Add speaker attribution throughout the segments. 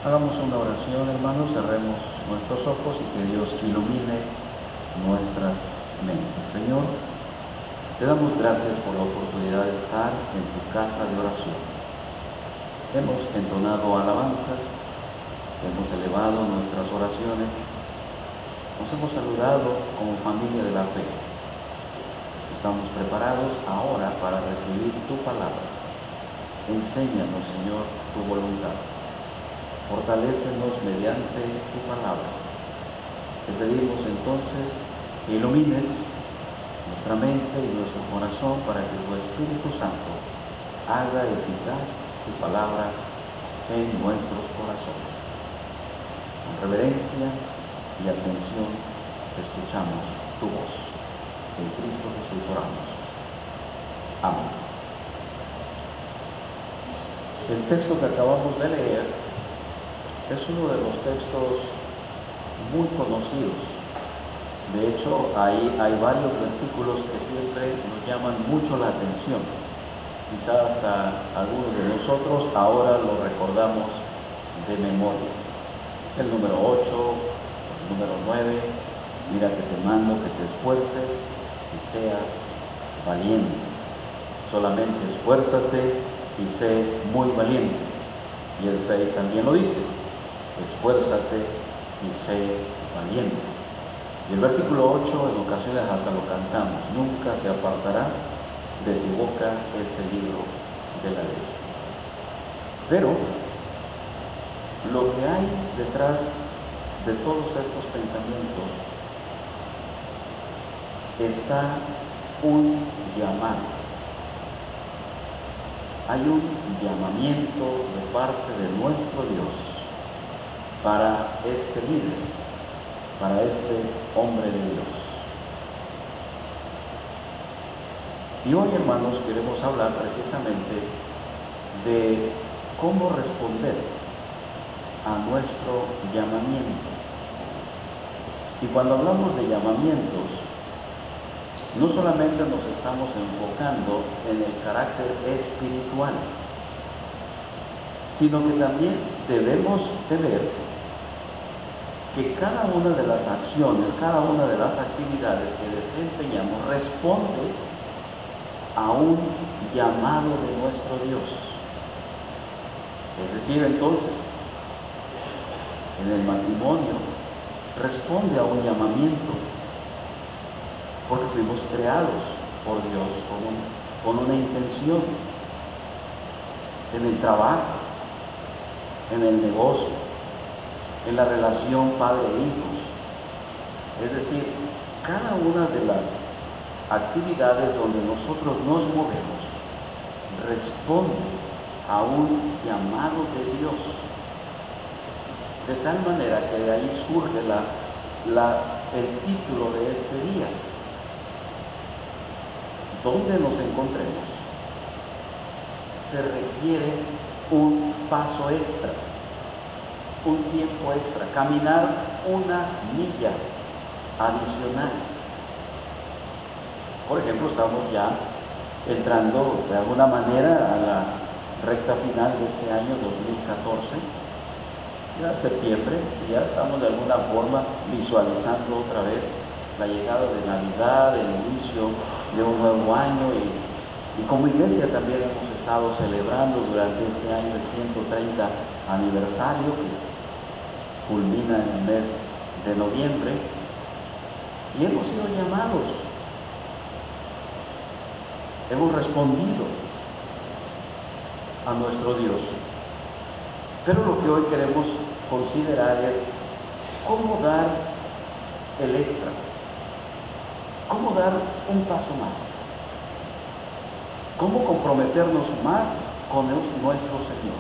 Speaker 1: Hagamos una oración, hermanos, cerremos nuestros ojos y que Dios ilumine nuestras mentes. Señor, te damos gracias por la oportunidad de estar en tu casa de oración. Hemos entonado alabanzas, hemos elevado nuestras oraciones, nos hemos saludado como familia de la fe. Estamos preparados ahora para recibir tu palabra. Enséñanos, Señor, tu voluntad. Fortalécenos mediante tu palabra. Te pedimos entonces que ilumines nuestra mente y nuestro corazón para que tu Espíritu Santo haga eficaz tu palabra en nuestros corazones. Con reverencia y atención escuchamos tu voz. En Cristo Jesús oramos. Amén. El texto que acabamos de leer es uno de los textos muy conocidos. De hecho, hay varios versículos que siempre nos llaman mucho la atención. Quizá hasta algunos de nosotros ahora lo recordamos de memoria. El número 8, el número 9, mira que te mando que te esfuerces y seas valiente. Solamente esfuérzate y sé muy valiente. Y el 6 también lo dice, esfuérzate y sé valiente. Y el versículo 8 en ocasiones hasta lo cantamos, nunca se apartará de tu boca este libro de la ley. Pero lo que hay detrás de todos estos pensamientos está un llamado. Hay un llamamiento de parte de nuestro Dios para este líder, para este hombre de Dios. Y hoy, hermanos, queremos hablar precisamente de cómo responder a nuestro llamamiento. Y cuando hablamos de llamamientos, no solamente nos estamos enfocando en el carácter espiritual, sino que también debemos de ver que cada una de las acciones, cada una de las actividades que desempeñamos responde a un llamado de nuestro Dios. Es decir, entonces, en el matrimonio responde a un llamamiento, porque fuimos creados por Dios con una intención. En el trabajo, en el negocio, en la relación padre-hijos. Es decir, cada una de las actividades donde nosotros nos movemos responde a un llamado de Dios. De tal manera que de ahí surge el título de este día. Donde nos encontremos, se requiere un paso extra, un tiempo extra, caminar una milla adicional. Por ejemplo, estamos ya entrando de alguna manera a la recta final de este año 2014, ya septiembre, ya estamos de alguna forma visualizando otra vez la llegada de Navidad, el inicio de un nuevo año, y como iglesia también hemos estado celebrando durante este año el 130 aniversario que culmina en el mes de noviembre, y hemos sido llamados, hemos respondido a nuestro Dios. Pero lo que hoy queremos considerar es cómo dar el extra, cómo dar un paso más, cómo comprometernos más con nuestro Señor.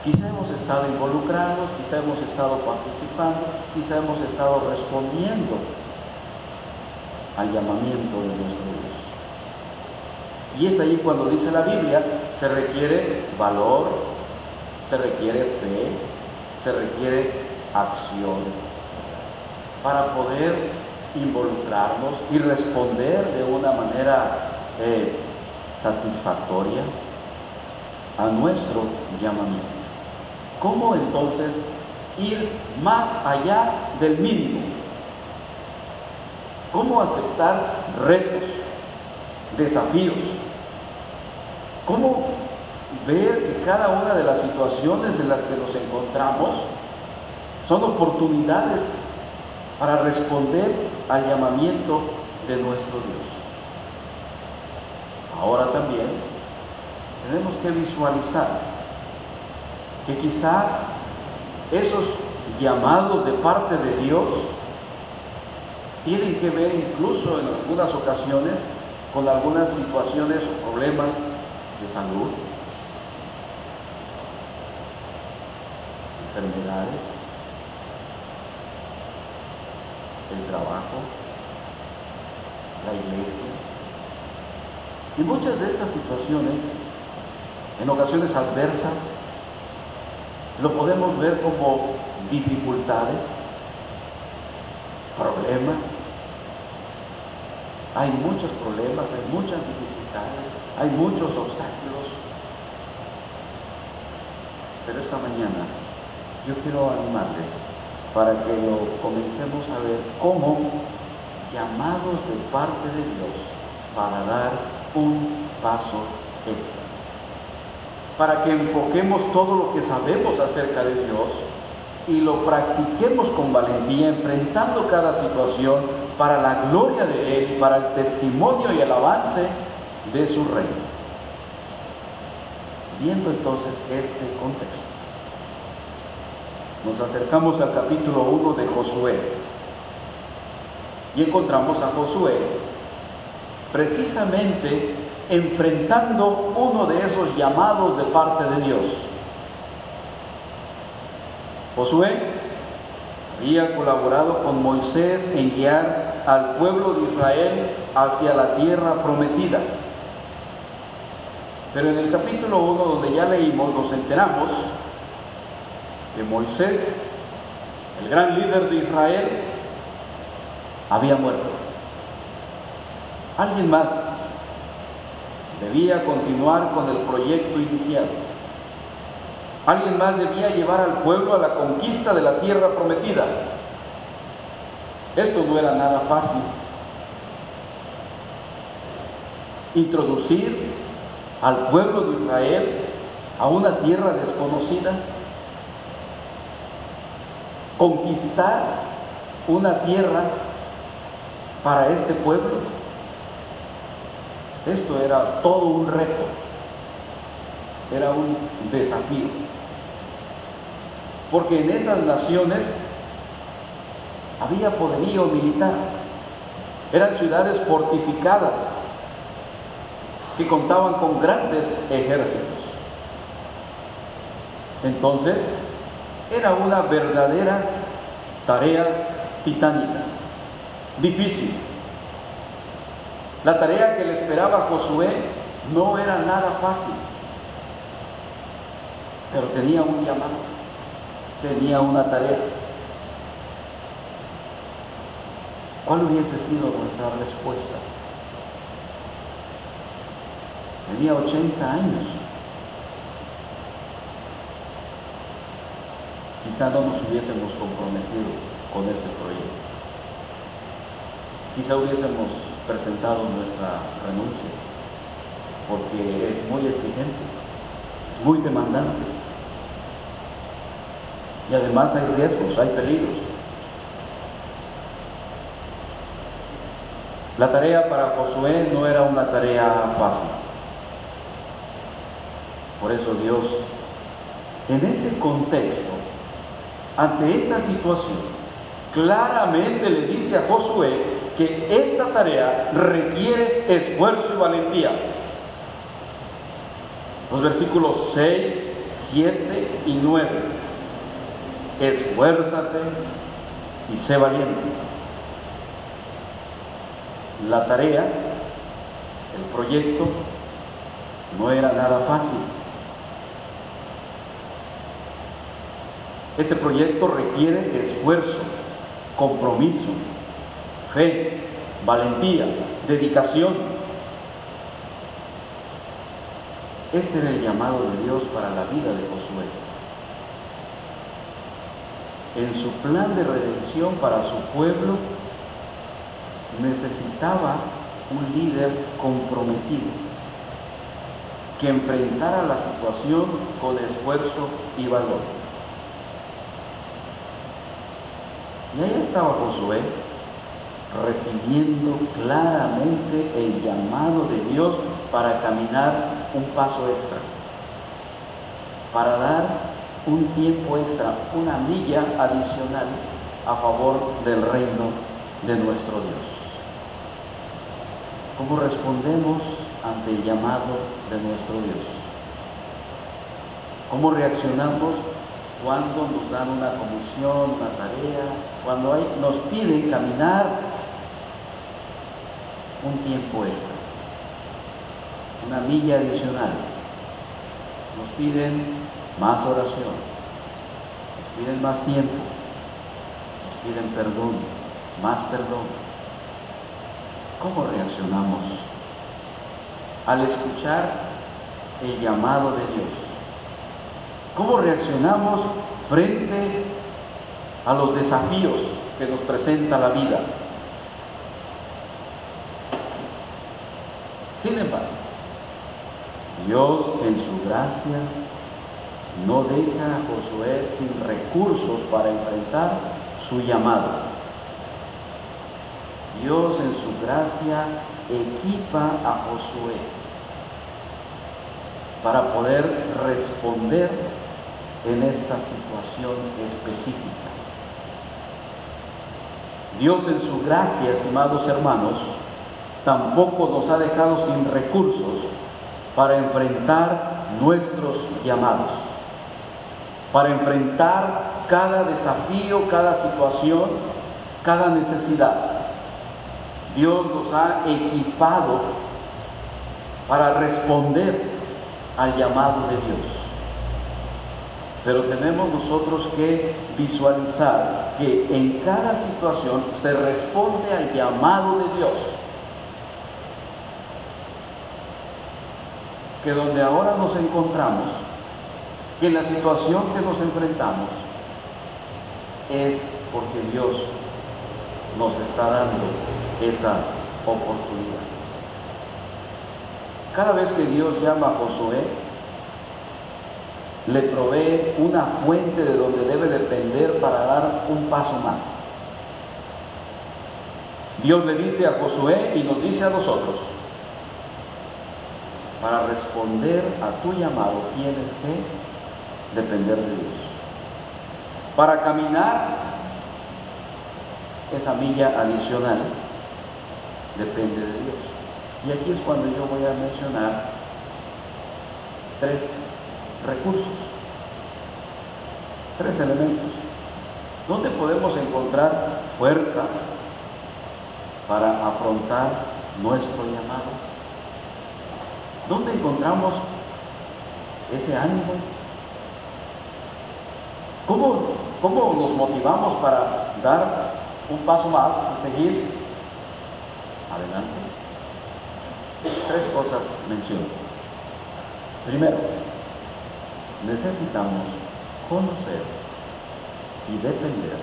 Speaker 1: Quizá hemos estado involucrados, quizá hemos estado participando, quizá hemos estado respondiendo al llamamiento de nuestro Dios. Y es ahí cuando dice la Biblia, se requiere valor, se requiere fe, se requiere acción para poder involucrarnos y responder de una manera satisfactoria a nuestro llamamiento. ¿Cómo entonces ir más allá del mínimo? ¿Cómo aceptar retos, desafíos? ¿Cómo ver que cada una de las situaciones en las que nos encontramos son oportunidades para responder al llamamiento de nuestro Dios? Ahora también tenemos que visualizar que quizá esos llamados de parte de Dios tienen que ver incluso en algunas ocasiones con algunas situaciones o problemas de salud, enfermedades, el trabajo, la iglesia. Y muchas de estas situaciones, en ocasiones adversas, lo podemos ver como dificultades, problemas. Hay muchos problemas, hay muchas dificultades, hay muchos obstáculos. Pero esta mañana yo quiero animarles para que lo comencemos a ver como llamados de parte de Dios para dar un paso extra, para que enfoquemos todo lo que sabemos acerca de Dios y lo practiquemos con valentía, enfrentando cada situación para la gloria de Él, para el testimonio y el avance de su reino. Viendo entonces este contexto, nos acercamos al capítulo 1 de Josué y encontramos a Josué precisamente enfrentando uno de esos llamados de parte de Dios. Josué había colaborado con Moisés en guiar al pueblo de Israel hacia la tierra prometida. Pero en el capítulo 1, donde ya leímos, nos enteramos que Moisés, el gran líder de Israel, había muerto. Alguien más debía continuar con el proyecto iniciado. Alguien más debía llevar al pueblo a la conquista de la tierra prometida. Esto no era nada fácil. Introducir al pueblo de Israel a una tierra desconocida. Conquistar una tierra para este pueblo. Esto era todo un reto. Era un desafío. Porque en esas naciones había poderío militar. Eran ciudades fortificadas que contaban con grandes ejércitos. Entonces, era una verdadera tarea titánica, difícil. La tarea que le esperaba a Josué no era nada fácil, pero tenía un llamado, tenía una tarea. ¿Cuál hubiese sido nuestra respuesta? Tenía 80 años. Quizá no nos hubiésemos comprometido con ese proyecto. Quizá hubiésemos presentado nuestra renuncia, porque es muy exigente, es muy demandante. Y además hay riesgos, hay peligros. La tarea para Josué no era una tarea fácil. Por eso Dios, en ese contexto, ante esa situación, claramente le dice a Josué que esta tarea requiere esfuerzo y valentía. Los versículos 6, 7 y 9. Esfuérzate y sé valiente. La tarea, el proyecto, no era nada fácil. Este proyecto requiere esfuerzo, compromiso, fe, valentía, dedicación. Este era el llamado de Dios para la vida de Josué. en su plan de redención para su pueblo, necesitaba un líder comprometido, que enfrentara la situación con esfuerzo y valor. Y ahí estaba Josué, recibiendo claramente el llamado de Dios para caminar un paso extra, para dar un tiempo extra, una milla adicional a favor del reino de nuestro Dios. ¿Cómo respondemos ante el llamado de nuestro Dios? ¿Cómo reaccionamos cuando nos dan una comisión, una tarea, cuando nos piden caminar un tiempo extra, una milla adicional? Nos piden más oración, nos piden más tiempo, nos piden perdón, más perdón. ¿Cómo reaccionamos al escuchar el llamado de Dios? ¿Cómo reaccionamos frente a los desafíos que nos presenta la vida? Sin embargo, Dios en su gracia no deja a Josué sin recursos para enfrentar su llamado. Dios en su gracia equipa a Josué para poder responder en esta situación específica. Dios en su gracia, estimados hermanos, tampoco nos ha dejado sin recursos para enfrentar nuestros llamados, para enfrentar cada desafío, cada situación, cada necesidad. Dios nos ha equipado para responder al llamado de Dios. Pero tenemos nosotros que visualizar que en cada situación se responde al llamado de Dios. Que donde ahora nos encontramos, que en la situación que nos enfrentamos, es porque Dios nos está dando esa oportunidad. Cada vez que Dios llama a Josué, le provee una fuente de donde debe depender para dar un paso más. Dios le dice a Josué y nos dice a nosotros: para responder a tu llamado tienes que depender de Dios. Para caminar esa milla adicional depende de Dios. Y aquí es cuando yo voy a mencionar 3 recursos, 3 elementos. ¿Dónde podemos encontrar fuerza para afrontar nuestro llamado? ¿Dónde encontramos ese ánimo? ¿Cómo nos motivamos para dar un paso más y seguir adelante? 3 cosas menciono. Primero, necesitamos conocer y depender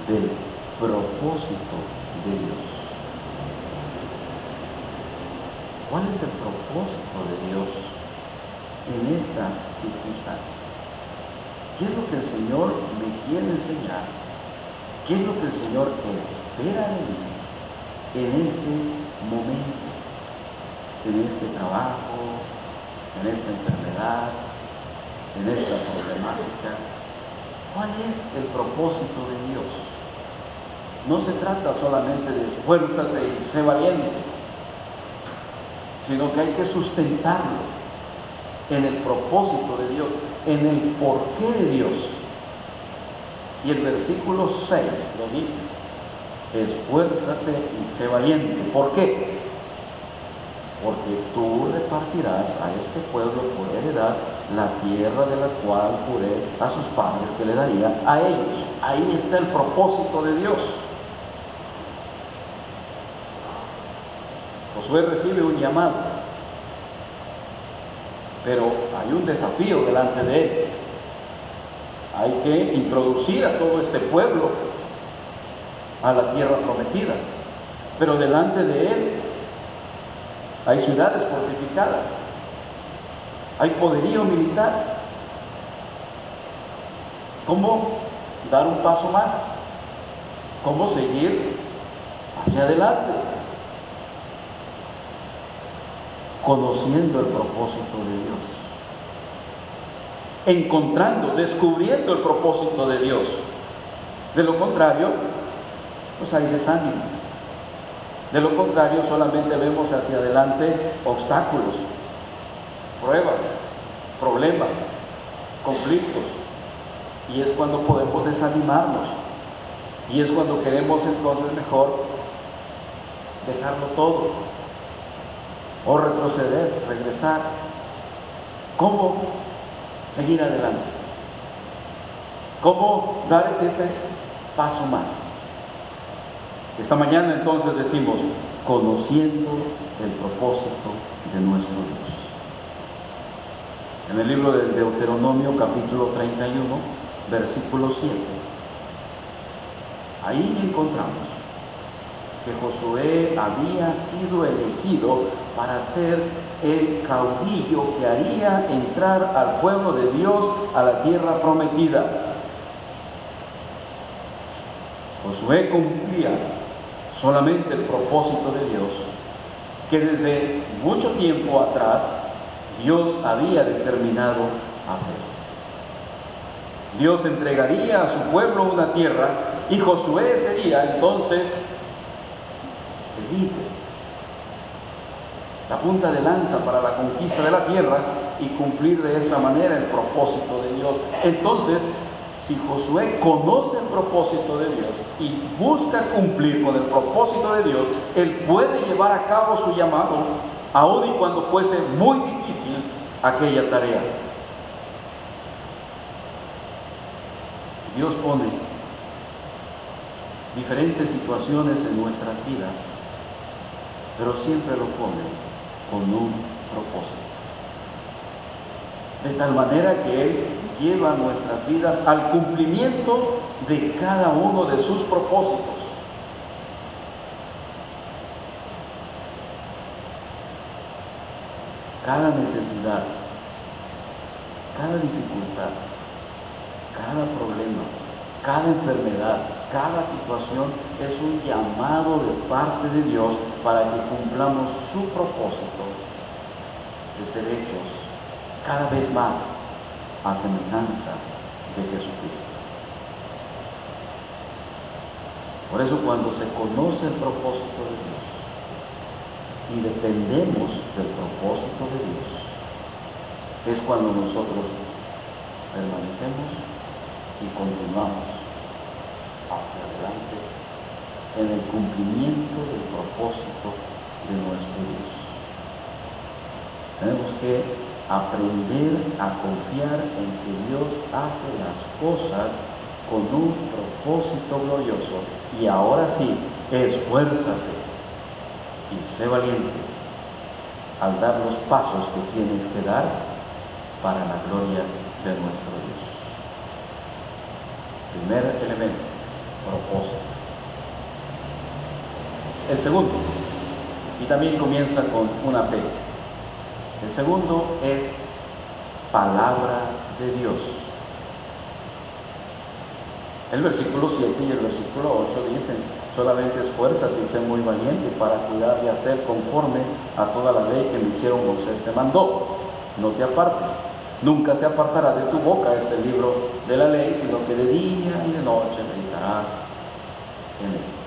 Speaker 1: del propósito de Dios. ¿Cuál es el propósito de Dios en esta circunstancia? ¿Qué es lo que el Señor me quiere enseñar? ¿Qué es lo que el Señor espera de mí en este momento, en este trabajo, en esta enfermedad, en esta problemática? ¿Cuál es el propósito de Dios? No se trata solamente de esfuérzate y sé valiente, sino que hay que sustentarlo en el propósito de Dios, en el porqué de Dios. Y el versículo 6 lo dice: esfuérzate y sé valiente. ¿Por qué? Porque tú repartirás a este pueblo por heredad la tierra de la cual juré a sus padres que le daría a ellos. Ahí está el propósito de Dios. Josué recibe un llamado, pero hay un desafío delante de él. hay que introducir a todo este pueblo a la tierra prometida. Pero delante de él hay ciudades fortificadas, hay poderío militar. ¿Cómo dar un paso más? ¿Cómo seguir hacia adelante? Conociendo el propósito de Dios, encontrando, descubriendo el propósito de Dios. De lo contrario, pues hay desánimo. De lo contrario, solamente vemos hacia adelante obstáculos, pruebas, problemas, conflictos. Y es cuando podemos desanimarnos. Y es cuando queremos entonces mejor dejarlo todo, o retroceder, regresar. ¿Cómo seguir adelante? ¿Cómo dar este paso más? Esta mañana entonces decimos, conociendo el propósito de nuestro Dios. En el libro del Deuteronomio, capítulo 31, versículo 7, ahí encontramos que Josué había sido elegido para ser el caudillo que haría entrar al pueblo de Dios a la tierra prometida. Josué cumplía solamente el propósito de Dios que desde mucho tiempo atrás Dios había determinado hacer. Dios entregaría a su pueblo una tierra y Josué sería entonces el líder, la punta de lanza para la conquista de la tierra y cumplir de esta manera el propósito de Dios. Entonces, si Josué conoce el propósito de Dios y busca cumplir con el propósito de Dios, él puede llevar a cabo su llamado, aun y cuando fuese muy difícil aquella tarea. Dios pone diferentes situaciones en nuestras vidas, pero siempre lo pone con un propósito. De tal manera que Él lleva nuestras vidas al cumplimiento de cada uno de sus propósitos. Cada necesidad, cada dificultad, cada problema, cada enfermedad, cada situación es un llamado de parte de Dios para que cumplamos su propósito de ser hechos cada vez más a semejanza de Jesucristo. Por eso cuando se conoce el propósito de Dios y dependemos del propósito de Dios, es cuando nosotros permanecemos y continuamos hacia adelante en el cumplimiento del propósito de nuestro Dios. Tenemos que aprender a confiar en que Dios hace las cosas con un propósito glorioso. Y ahora sí, esfuérzate y sé valiente al dar los pasos que tienes que dar para la gloria de nuestro Dios. Primer elemento, propósito. El segundo, y también comienza con una P. El segundo es palabra de Dios. El versículo 7 y el versículo 8 dicen, solamente esfuérzate y sé muy valiente para cuidar y hacer conforme a toda la ley que mi siervo Moisés te mandó. No te apartes. Nunca se apartará de tu boca este libro de la ley, sino que de día y de noche meditarás en él.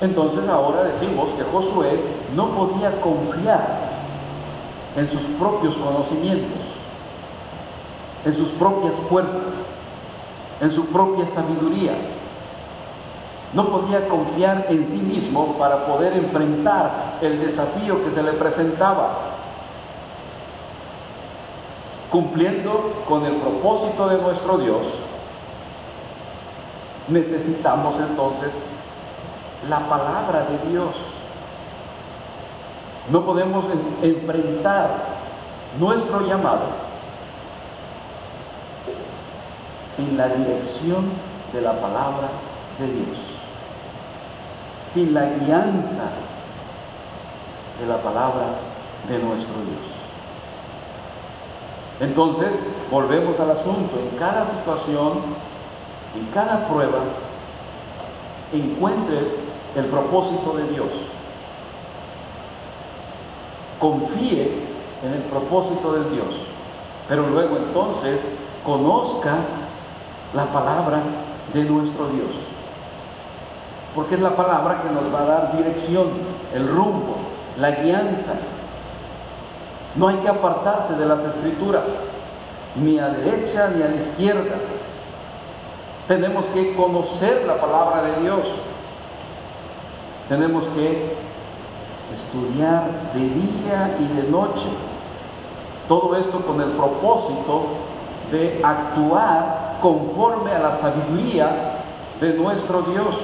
Speaker 1: Entonces ahora decimos que Josué no podía confiar en sus propios conocimientos, en sus propias fuerzas, en su propia sabiduría. No podía confiar en sí mismo para poder enfrentar el desafío que se le presentaba. Cumpliendo con el propósito de nuestro Dios, necesitamos entonces la palabra de Dios. No podemos enfrentar nuestro llamado sin la dirección de la palabra de Dios, sin la guianza de la palabra de nuestro Dios. Entonces, volvemos al asunto. En cada situación, en cada prueba, encuentre el propósito de Dios. Confíe en el propósito de Dios, pero luego entonces conozca la palabra de nuestro Dios, porque es la palabra que nos va a dar dirección, el rumbo, la guianza. No hay que apartarse de las Escrituras, ni a derecha ni a la izquierda. Tenemos que conocer la palabra de Dios. Tenemos que estudiar de día y de noche. Todo esto con el propósito de actuar conforme a la sabiduría de nuestro Dios.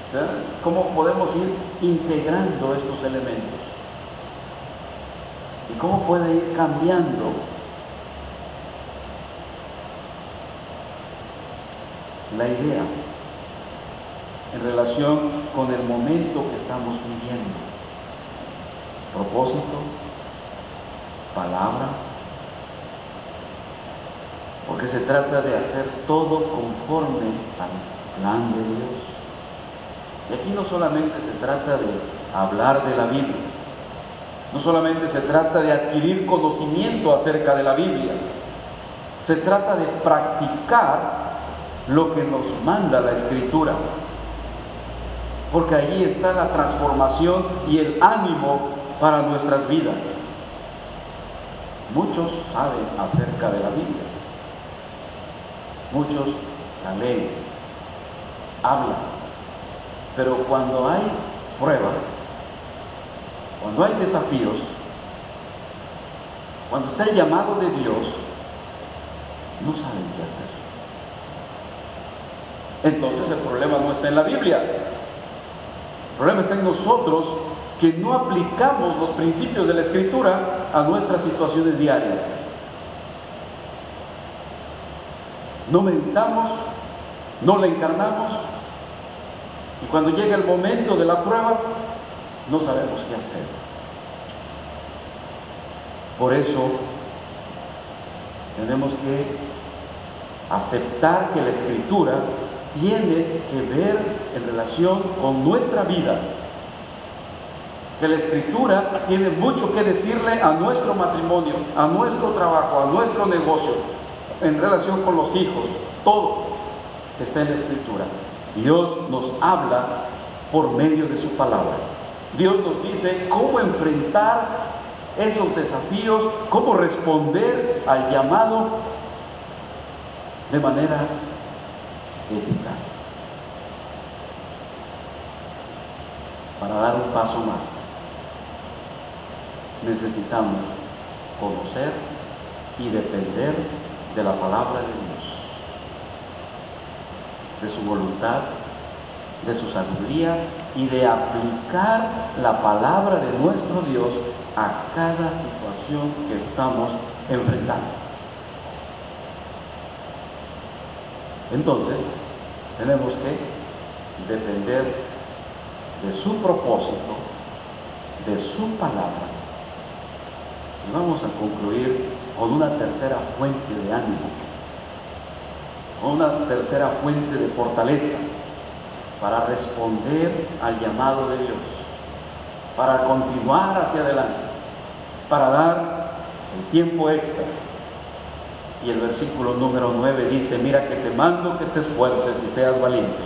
Speaker 1: O sea, ¿cómo podemos ir integrando estos elementos? ¿Y cómo puede ir cambiando la idea en relación con el momento que estamos viviendo? Propósito, palabra, porque se trata de hacer todo conforme al plan de Dios. Y aquí no solamente se trata de hablar de la Biblia, no solamente se trata de adquirir conocimiento acerca de la Biblia, se trata de practicar lo que nos manda la Escritura, porque allí está la transformación y el ánimo para nuestras vidas. Muchos saben acerca de la Biblia, muchos la leen, hablan, pero cuando hay pruebas, cuando hay desafíos, cuando está el llamado de Dios, no saben qué hacer. Entonces el problema no está en la Biblia, el problema está en nosotros, que no aplicamos los principios de la Escritura a nuestras situaciones diarias. No meditamos, no la encarnamos, y cuando llega el momento de la prueba, no sabemos qué hacer. Por eso tenemos que aceptar que la Escritura tiene que ver en relación con nuestra vida, que la Escritura tiene mucho que decirle a nuestro matrimonio, a nuestro trabajo, a nuestro negocio, en relación con los hijos. Todo está en la Escritura. Dios nos habla por medio de su palabra. Dios nos dice cómo enfrentar esos desafíos, cómo responder al llamado de manera eficaz, para dar un paso más. Necesitamos conocer y depender de la palabra de Dios, de su voluntad, de su sabiduría y de aplicar la palabra de nuestro Dios a cada situación que estamos enfrentando. Entonces, tenemos que depender de su propósito, de su palabra. Y vamos a concluir con una tercera fuente de ánimo, con una tercera fuente de fortaleza para responder al llamado de Dios, para continuar hacia adelante, para dar el tiempo extra. Y el versículo número 9 dice: mira que te mando que te esfuerces y seas valiente.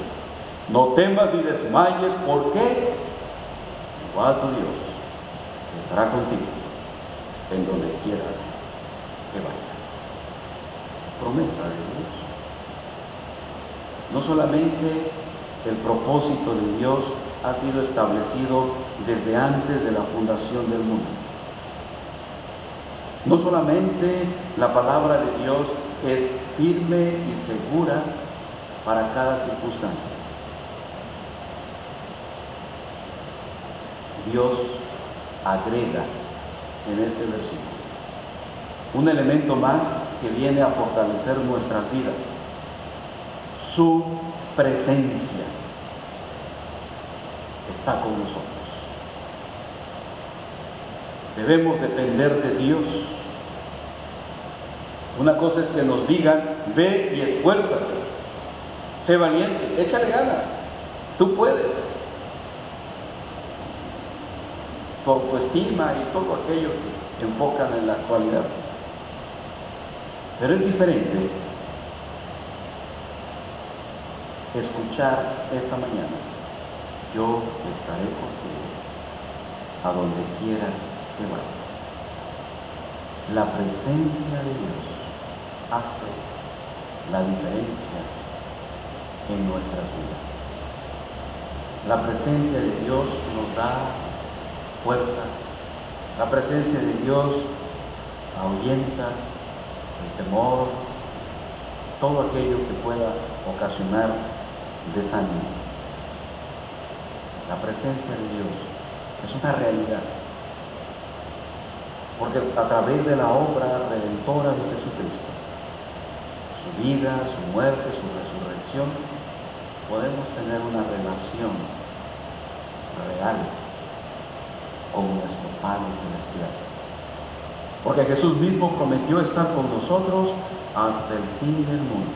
Speaker 1: No temas ni desmayes, porque igual tu Dios estará contigo en donde quiera que vayas. Promesa de Dios. No solamente el propósito de Dios ha sido establecido desde antes de la fundación del mundo. No solamente la palabra de Dios es firme y segura para cada circunstancia. Dios agrega en este versículo un elemento más que viene a fortalecer nuestras vidas. Su presencia está con nosotros. Debemos depender de Dios. Una cosa es que nos digan, ve y esfuérzate, sé valiente, échale ganas, tú puedes. Tu autoestima y todo aquello que enfocan en la actualidad. Pero es diferente escuchar esta mañana, yo estaré contigo a donde quiera que vayas. La presencia de Dios hace la diferencia en nuestras vidas. La presencia de Dios nos da fuerza. La presencia de Dios ahuyenta el temor, todo aquello que pueda ocasionar desánimo. La presencia de Dios es una realidad, porque a través de la obra redentora de Jesucristo, su vida, su muerte, su resurrección, podemos tener una relación real con nuestro Padre Celestial. Porque Jesús mismo prometió estar con nosotros hasta el fin del mundo.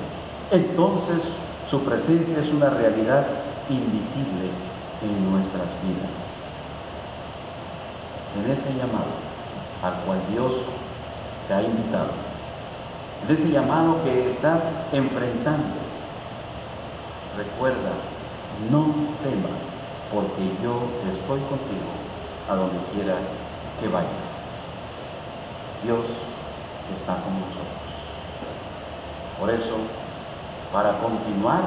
Speaker 1: Entonces, su presencia es una realidad invisible en nuestras vidas. En ese llamado al cual Dios te ha invitado, en ese llamado que estás enfrentando, recuerda, no temas, porque yo estoy contigo a donde quiera que vayas. Dios está con nosotros. Por eso, para continuar,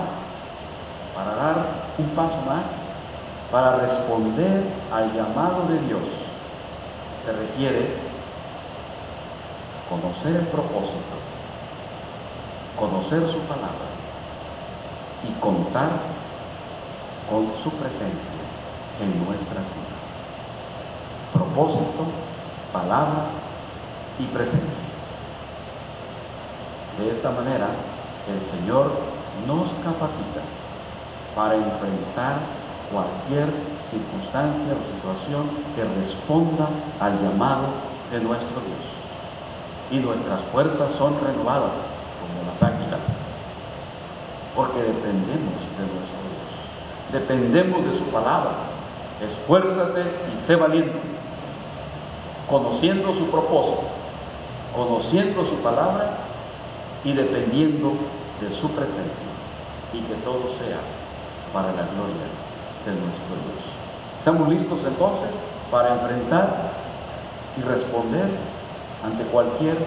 Speaker 1: para dar un paso más, para responder al llamado de Dios, se requiere conocer el propósito, conocer su palabra y contar con su presencia en nuestras vidas. Propósito, palabra y presencia. De esta manera, el Señor nos capacita para enfrentar cualquier circunstancia o situación que responda al llamado de nuestro Dios. Y nuestras fuerzas son renovadas como las águilas, porque dependemos de nuestro Dios, dependemos de su palabra. Esfuérzate y sé valiente, conociendo su propósito, conociendo su palabra y dependiendo de su presencia, y que todo sea para la gloria de nuestro Dios. ¿Estamos listos entonces para enfrentar y responder ante cualquier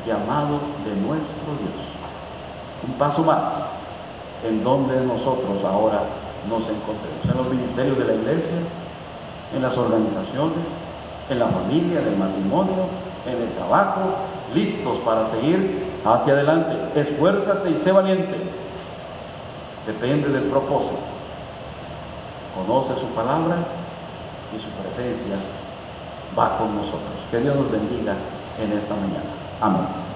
Speaker 1: llamado de nuestro Dios? Un paso más en donde nosotros ahora nos encontremos, en los ministerios de la iglesia, en las organizaciones, en la familia, en el matrimonio, en el trabajo, listos para seguir hacia adelante. Esfuérzate y sé valiente. Depende del propósito. Conoce su palabra y su presencia va con nosotros. Que Dios nos bendiga en esta mañana. Amén.